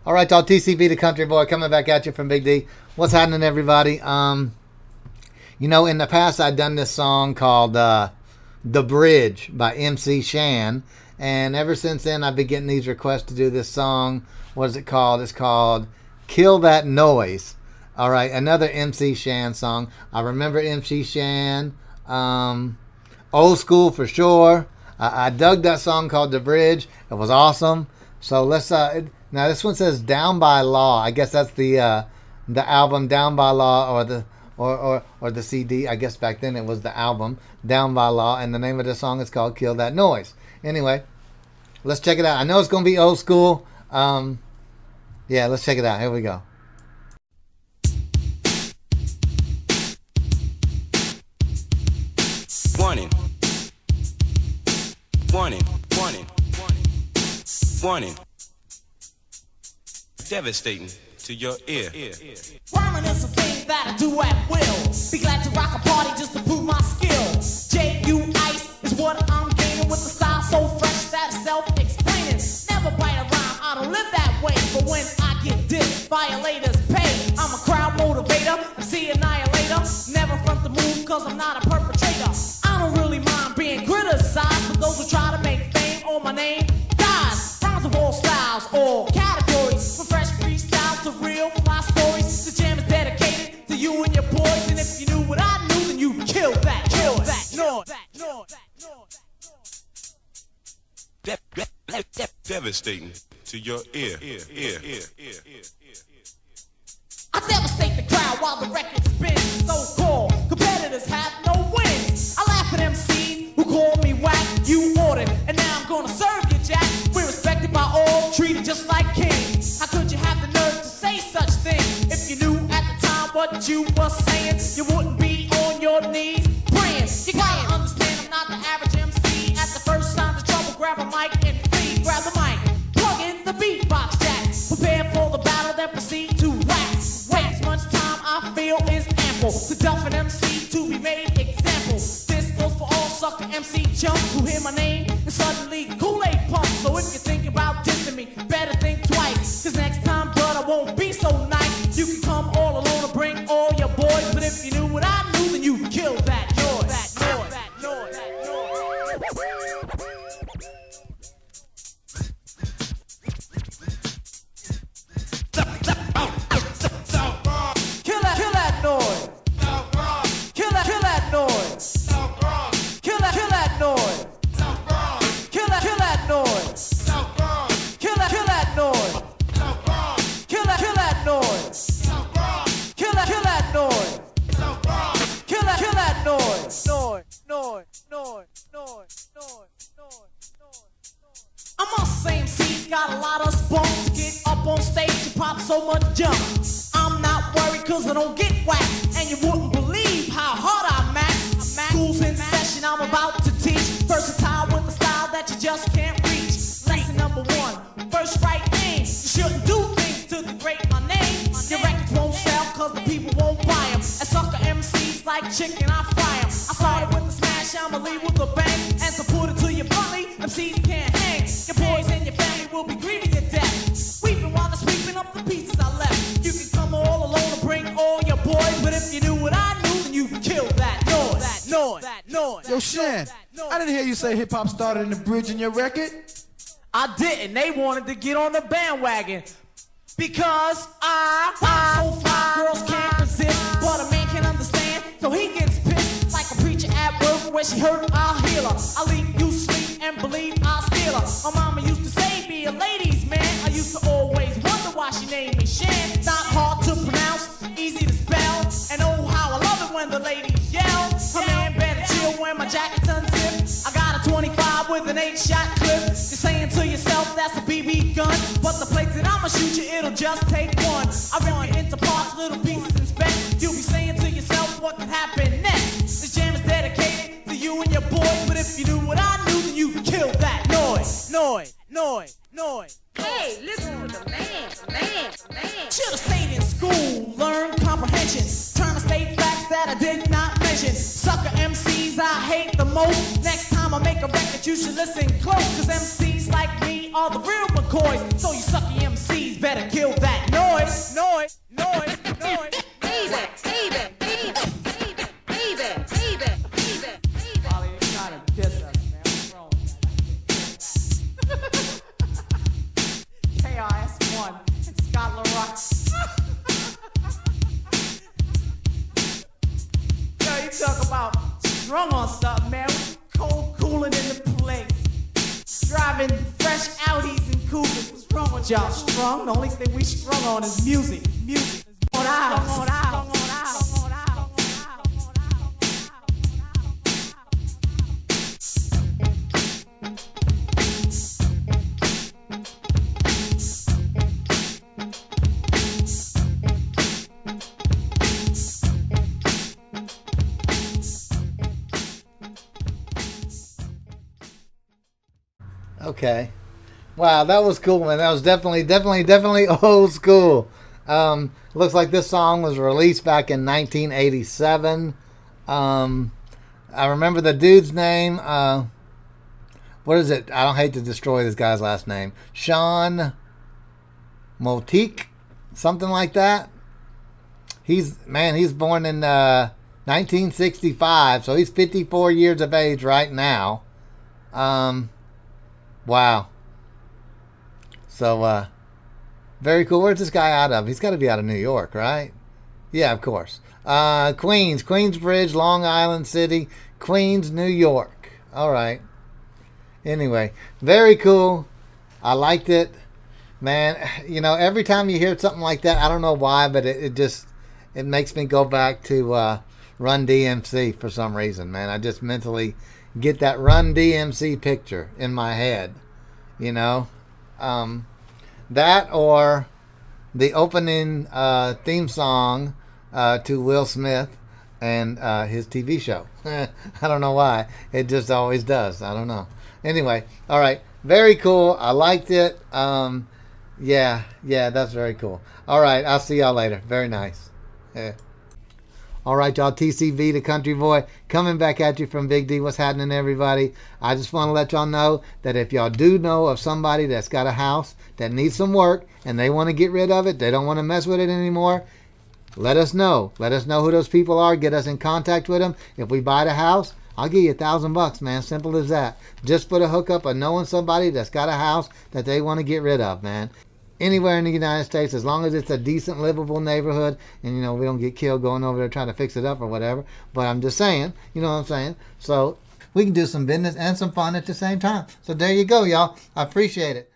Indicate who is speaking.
Speaker 1: All right, y'all. T.C.B. the Country Boy coming back at you from Big D. What's happening, everybody? You know, in the past I'd done this song called "The Bridge" by MC Shan, and ever since then I've been getting these requests to do this song. What is it called? It's called "Kill That Noise." All right, another MC Shan song. I remember MC Shan, old school for sure. I dug that song called "The Bridge." It was awesome. So let's now this one says "Down by Law." I guess that's the album "Down by Law" or the CD. I guess back then it was the album "Down by Law," and the name of the song is called "Kill That Noise." Anyway, let's check it out. I know it's gonna be old school. Yeah, let's check it out. Here we go.
Speaker 2: Warning. Warning. Warning. Warning. Devastating to your ear.
Speaker 3: Rhyming is a thing that I do at will. Be glad to rock a party just to prove my skill. J.U. Ice is what I'm gaining with the style so fresh that it's self-explaining. Never bite a rhyme, I don't live that way. But when I get dissed, violators pay. I'm a crowd motivator, MC annihilator. Never front the move cause I'm not a perpetrator. I don't really mind being criticized, but those who try to make fame on my name dies. Rhymes of all styles, all categories, from fresh freestyles to real fly stories. The jam is dedicated to you and your boys, and if you knew what I knew, then you'd kill that noise.
Speaker 2: Devastating to your ear.
Speaker 3: I devastate the crowd while the record spins. So-called competitors have no wins. I laugh at MCs who call me whack. You ordered, and now I'm gonna serve you, Jack. We're respected by all, treated just like kings. How could you have the nerve to say such things? If you knew at the time what you were saying, you wouldn't be on your knees praying. You gotta understand I'm not the average MC. At the first sign of trouble, grab a mic and flee. Grab the mic, plug in the beatbox jack. Prepare for the battle, then proceed to wax. Wait as much time I feel is ample to duff an MC to be made example. This goes for all sucker MC chumps who hear my name and suddenly Kool-Aid pump. So if you think about dissing me, better think twice. Cause next time, brother, won't be so nice. You can come all alone or bring all your boys, but if you knew what I knew, then you'd kill that noise. I'm on the same seat, got a lot of spunk to get up on stage and pop so much junk. I'm not worried cause I don't get whacked, and you wouldn't believe how hard I max. School's in session, I'm about to teach. Versatile with a style that you just can't reach. Lesson number 1, first right aim. You shouldn't do things to degrade my name. Your records won't sell cause the people won't buy them. And sucker MCs like chicken, I fry them. I started with the smash, I'ma leave with a bang. And to put it to you bluntly, MCs can't hang. Your boys and your family will be grieving your death. Weeping while they're sweeping up the pieces I left. You can come all alone and bring all your boys, but if you knew what I knew, then you could kill that noise.
Speaker 4: Yo, Shan, I didn't hear you say hip-hop started in the bridge in your record.
Speaker 3: I didn't. They wanted to get on the bandwagon. Because I'm so fly, girls can't resist. But a man can understand, so he gets pissed. Like a preacher at work, where she hurt, I'll heal her. I'll leave you sleep and believe I'll steal her. My mama used to say, be a ladies' man. I used to always wonder why she named me Shan. Not hard to pronounce, easy to spell. And oh, how I love it when the ladies yell. A man better chill when my jacket's unzipped. I got a 25 with an 8-shot clip. You're saying to yourself, that's a BB gun. But the place that I'ma shoot you, it'll just take one. I rip you into parts, little pieces and specs. You'll be saying to yourself, what could happen next? This jam is dedicated to you and your boys. But if you knew what I knew, then you'd kill that noise.
Speaker 5: Hey, listen to the man.
Speaker 3: Should've stayed in school, learned comprehension. Trying to state facts that I did not mention. Sucker MCs I hate the most. Next time I make a record, you should listen close. Cause MCs like me are the real McCoys. So you sucky MCs better better kill that noise. Noise.
Speaker 5: Baby, baby, baby, baby, baby, baby, baby, baby.
Speaker 3: Molly, you're trying to diss us, man. What's wrong with that? KRS-One and Scott LaRock. Yo, you talk about strung on something, man. Cold cooling in the place. Driving fresh Audis and Cougars. What's wrong with y'all? Strung? The only thing we strung on is music. Music. On out.
Speaker 1: Okay. Wow, that was cool, man. That was definitely old school. Looks like this song was released back in 1987. I remember the dude's name. What is it? I don't hate to destroy this guy's last name. Shan Motique, something like that. He's born in 1965, so he's 54 years of age right now. Wow. So, very cool. Where's this guy out of? He's got to be out of New York, right? Yeah, of course. Queensbridge, Long Island City, Queens, New York. All right. Anyway, very cool. I liked it. Man, you know, every time you hear something like that, I don't know why, but it makes me go back to Run DMC for some reason, man. I just mentally get that Run DMC picture in my head, you know. That or the opening theme song to Will Smith and his TV show. I don't know why. It just always does. I don't know. Anyway, all right. Very cool. I liked it. Yeah, that's very cool. All right, I'll see y'all later. Very nice. Yeah. All right, y'all. T.C.B, the country boy, coming back at you from Big D. What's happening, everybody? I just want to let y'all know that if y'all do know of somebody that's got a house that needs some work and they want to get rid of it, they don't want to mess with it anymore, let us know. Let us know who those people are. Get us in contact with them. If we buy the house, I'll give you $1,000, man. Simple as that. Just for the hookup of knowing somebody that's got a house that they want to get rid of, man. Anywhere in the United States, as long as it's a decent, livable neighborhood, and, you know, we don't get killed going over there trying to fix it up or whatever. But I'm just saying, you know what I'm saying? So we can do some business and some fun at the same time. So there you go, y'all. I appreciate it.